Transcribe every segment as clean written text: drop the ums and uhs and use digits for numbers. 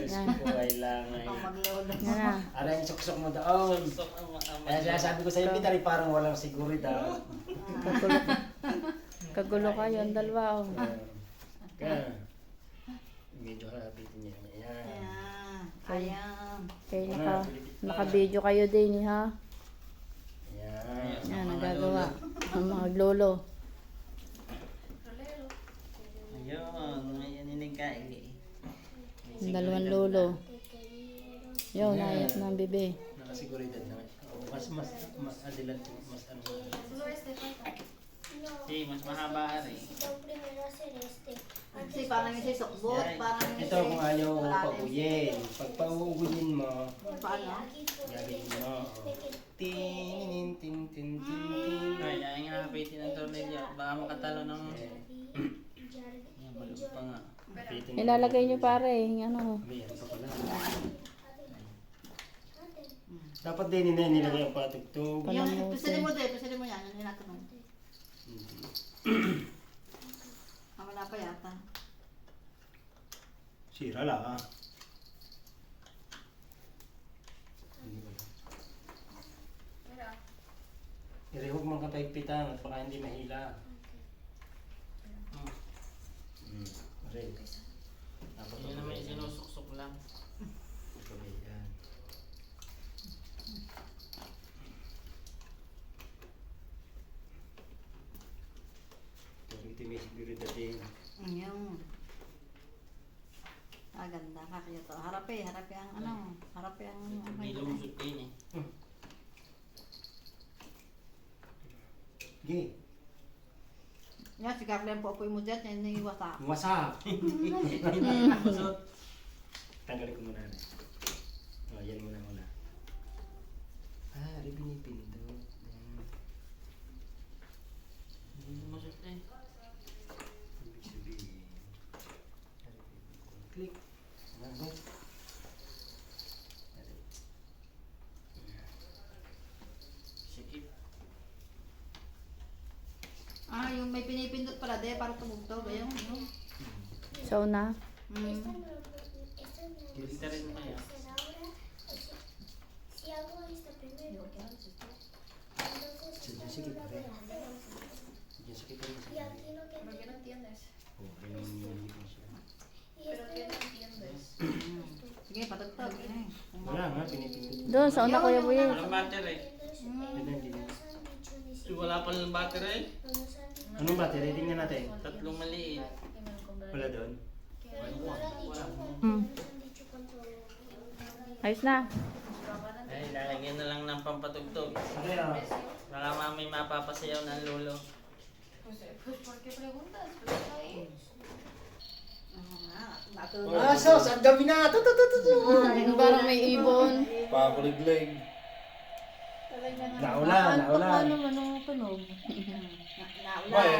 Yan. Buhay lang ngayon. Ang maglolo. Yan na. Aray yung suksok mo doon. Kaya sinasabi ko sa'yo, Peter, parang walang seguridad. Kagulo, kagulo kayo ang dalawa. Oh. Kaya, medyo hapitin niya. Ayan. Ayan. Ayan. Kaya naka-video kayo din, ha? Ayan. Yan, nagagawa. Ang mga lolo. Ayun, may ininigkain eh. Ang dalawang lolo. Yo, naiyak na ang bebe. Nakasiguridad na. Mas adilan, mas ano. Hey, mas mahaba rin. Kasi parang yung sa sukbot, parang yung Ito kung ayaw mo paguyin. Pag pauguyin mo, paano? gagawin mo. Tin, tin, tin, tin, tin. Ay, ay nga hapitin ng tornilyo. Baka makatalo ng... Yan, balog pa nga. Hapitin mo. Ilalagay nyo pare, yung ano. May ano pa pala. Dapat din nilagay ang patugtog. Yung pasili mo din, pasili mo yan. Ano yung natanong? Wala pa yata. Sira lang ah. Irehog mong kapagpitan at baka hindi mahila. Okay. Dapat Yun naman sinusuksok lang. okay, yan. Ito may seguridad din. Yung. Ganda. Kakaya to. Harap ang ano. Harap ang... Hindi lumusot din eh. Okay. Yan, si Carlen po mo dyan. Yan yung iwasa. Wasak! Tanggalin ko muna. Oh, yan muna. Pinipindot. Hindi lumusot eh. Ibig sabihin. Click. Ano? Sikip. Yung may pinipindot pala de para tumugtog. Ayun. So na. Kilita rin mo kaya. Si hago esto primero, entonces Sige, pare. Sige, sige, pare. y aquí no ¿Por qué queda. no entiendes? Oh, ayun yung nililipan siya. Y ¿Pero esto qué no entiendes? Sige, patugtog. Wala nga, pinipindot. Doon, sa una Kuya Buya. Walang battery. Hindi, hindi. Wala pa ng battery. Anong battery? Tingnan natin. Tatlong maliit. Que me lo compraré. Wala doon. Hmm. Ayos na. Ay, lalagyan na lang ng pampatugtog. Okay, ah. Baka mamay mapapasayaw ng lolo. Pues, ¿por qué preguntas? Pues está ahí. Ah, sos! Ang dami na! Parang may ibon. Pakuliglig. Naulan. Anong tunog? Bay,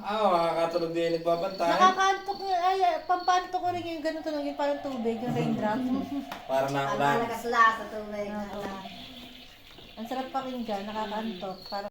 makakatulog din yung nagbabantay. Nakakantok ay pampanto ko rin yung ganito lang yung parang tubig, yung raindrop. Para na ulan. Malakas la sa tubig. Ang sarap pakinggan, nakakantok. Parang